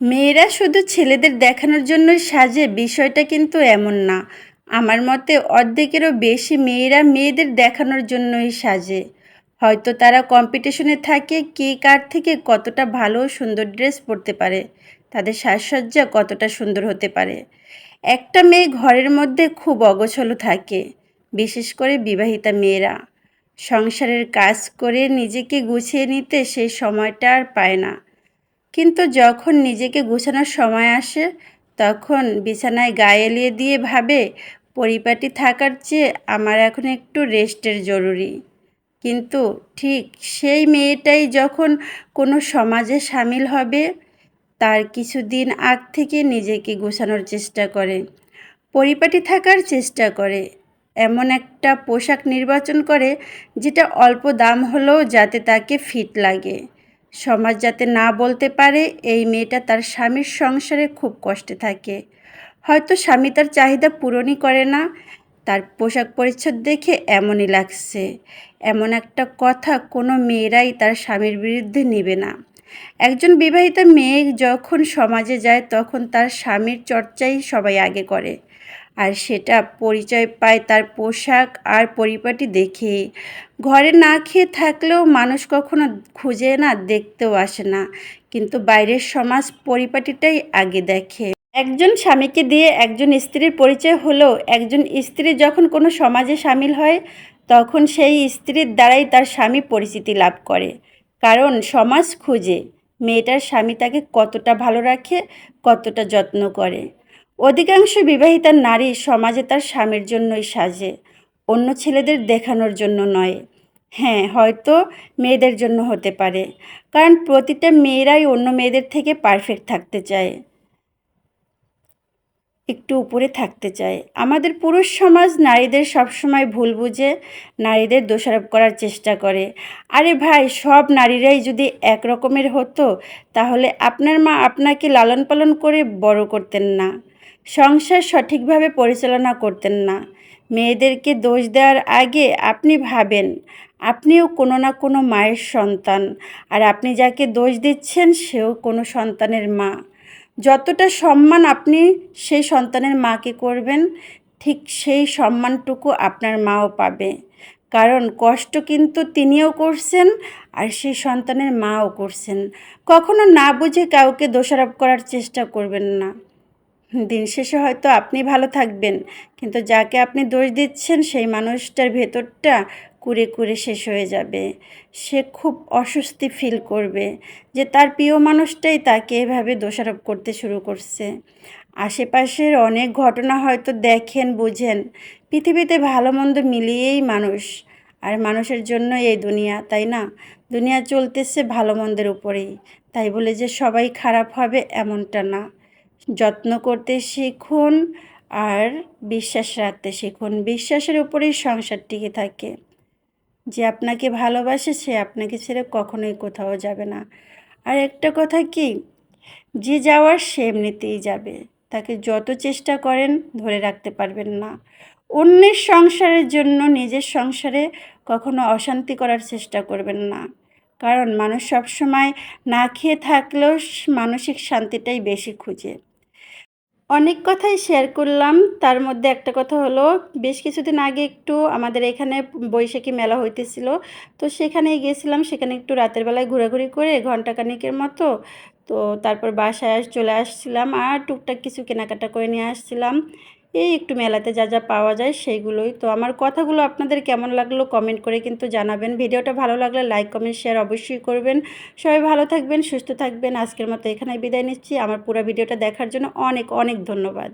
মেয়েরা শুধু ছেলেদের দেখানোর জন্যই সাজে বিষয়টা কিন্তু এমন না। আমার মতে অর্ধেকেরও বেশি মেয়েরা মেয়েদের দেখানোর জন্যই সাজে। হয়তো তারা কম্পিটিশনে থাকে কে কার থেকে কতটা ভালো সুন্দর ড্রেস পরতে পারে, তাদের সাজসজ্জা কতটা সুন্দর হতে পারে। একটা মেয়ে ঘরের মধ্যে খুব অগোছালো থাকে, বিশেষ করে বিবাহিতা মেয়েরা। সংসারের কাজ করে নিজেকে গুছিয়ে নিতে সেই সময়টা আর পায় না। কিন্তু যখন নিজেকে গোছানোর সময় আসে, তখন বিছানায় গা এলিয়ে দিয়ে ভাবে, পরিপাটি থাকার চেয়ে আমার এখন একটু রেস্টের জরুরি। কিন্তু ঠিক সেই মেয়েটাই যখন কোনো সমাজে সামিল হবে, তার কিছুদিন আগ থেকে নিজেকে গোছানোর চেষ্টা করে, পরিপাটি থাকার চেষ্টা করে, এমন একটা পোশাক নির্বাচন করে যেটা অল্প দাম হলেও যাতে তাকে ফিট লাগে। সমাজ যাতে না বলতে পারে এই মেয়েটা তার স্বামীর সংসারে খুব কষ্টে থাকে। হয়তো স্বামী তার চাহিদা পূরণই করে না, তার পোশাক পরিচ্ছদ দেখে এমনই লাগছে। এমন একটা কথা কোনো মেয়েরাই তার স্বামীর বিরুদ্ধে নেবে না। একজন বিবাহিতা মেয়ে যখন সমাজে যায় তখন তার স্বামীর চর্চাই সবাই আগে করে। আর সেটা পরিচয় পায় তার পোশাক আর পরিপাটি দেখে। ঘরে না খেয়ে থাকলেও মানুষ কখনো খুঁজে না দেখতেও আসে না, কিন্তু বাইরের সমাজ পরিপাটিটাই আগে দেখে। একজন স্বামীকে দিয়ে একজন স্ত্রীর পরিচয় হলেও একজন স্ত্রী যখন কোনো সমাজে সামিল হয়, তখন সেই স্ত্রীর দ্বারাই তার স্বামী পরিচিতি লাভ করে। কারণ সমাজ খুঁজে মেয়েটার স্বামী তাকে কতটা ভালো রাখে, কতটা যত্ন করে। অধিকাংশ বিবাহিতা নারী সমাজে তার স্বামীর জন্যই সাজে, অন্য ছেলেদের দেখানোর জন্য নয়। হ্যাঁ, হয়তো মেয়েদের জন্য হতে পারে, কারণ প্রতিটা মেয়েরাই অন্য মেয়েদের থেকে পারফেক্ট থাকতে চায়, একটু উপরে থাকতে চায়। আমাদের পুরুষ সমাজ নারীদের সবসময় ভুল বুঝে, নারীদের দোষারোপ করার চেষ্টা করে। আরে ভাই, সব নারীরাই যদি এক রকমের হতো, তাহলে আপনার মা আপনাকে লালন পালন করে বড় করতেন না, সংসার সঠিকভাবে পরিচালনা করতেন না। মেয়েদেরকে দোষ দেওয়ার আগে আপনি ভাবেন, আপনিও কোনো না কোনো মায়ের সন্তান, আর আপনি যাকে দোষ দিচ্ছেন সেও কোনো সন্তানের মা। যতটা সম্মান আপনি সেই সন্তানের মাকে করবেন, ঠিক সেই সম্মানটুকু আপনার মাও পাবে। কারণ কষ্ট কিন্তু তিনিও করছেন, আর সেই সন্তানের মাও করছেন। কখনো না বুঝে কাউকে দোষারোপ করার চেষ্টা করবেন না। দিন শেষে হয়তো আপনি ভালো থাকবেন, কিন্তু যাকে আপনি দোষ দিচ্ছেন সেই মানুষটার ভেতরটা কুরে কুরে শেষ হয়ে যাবে। সে খুব অস্বস্তি ফিল করবে যে তার প্রিয় মানুষটাই তাকে এভাবে দোষারোপ করতে শুরু করছে। আশেপাশের অনেক ঘটনা হয়তো দেখেন, বুঝেন। পৃথিবীতে ভালো মন্দ মিলিয়েই মানুষ, আর মানুষের জন্য এই দুনিয়া, তাই না? দুনিয়া চলতেছে ভালো মন্দের উপরেই, তাই বলে যে সবাই খারাপ হবে এমনটা না। যত্ন করতে শিখুন, আর বিশ্বাস রাখতে শিখুন। বিশ্বাসের উপরেই সংসার টিকে থাকে। যে আপনাকে ভালোবাসে সে আপনাকে ছেড়ে কখনোই কোথাও যাবে না। আর একটা কথা কি, যে যাওয়ার সে এমনিতেই যাবে, তাকে যত চেষ্টা করেন ধরে রাখতে পারবেন না। অন্যের সংসারের জন্য নিজের সংসারে কখনো অশান্তি করার চেষ্টা করবেন না, কারণ মানুষ সবসময় না খেয়ে থাকলেও মানসিক শান্তিটাই বেশি খুঁজে। অনেক কথাই শেয়ার করলাম, তার মধ্যে একটা কথা হলো, বেশ কিছুদিন আগে একটু আমাদের এখানে বৈশাখী মেলা হইতেছিল। তো সেখানেই গিয়েছিলাম, সেখানে একটু রাতের বেলায় ঘোরাঘুরি করে ঘন্টাখানেকের মতো, তো তারপর বাসায় চলে আসছিলাম, আর টুকটাক কিছু কেনাকাটা করে নিয়ে আসছিলাম। এই একটু মেলাতে যা যা পাওয়া যায় সেইগুলোই। তো আমার কথাগুলো আপনাদের কেমন লাগলো কমেন্ট করে কিন্তু জানাবেন। ভিডিওটা ভালো লাগলে লাইক কমেন্ট শেয়ার অবশ্যই করবেন। সবাই ভালো থাকবেন, সুস্থ থাকবেন। আজকের মতো এখানেই বিদায় নিচ্ছি। আমার পুরো ভিডিওটা দেখার জন্য অনেক অনেক ধন্যবাদ।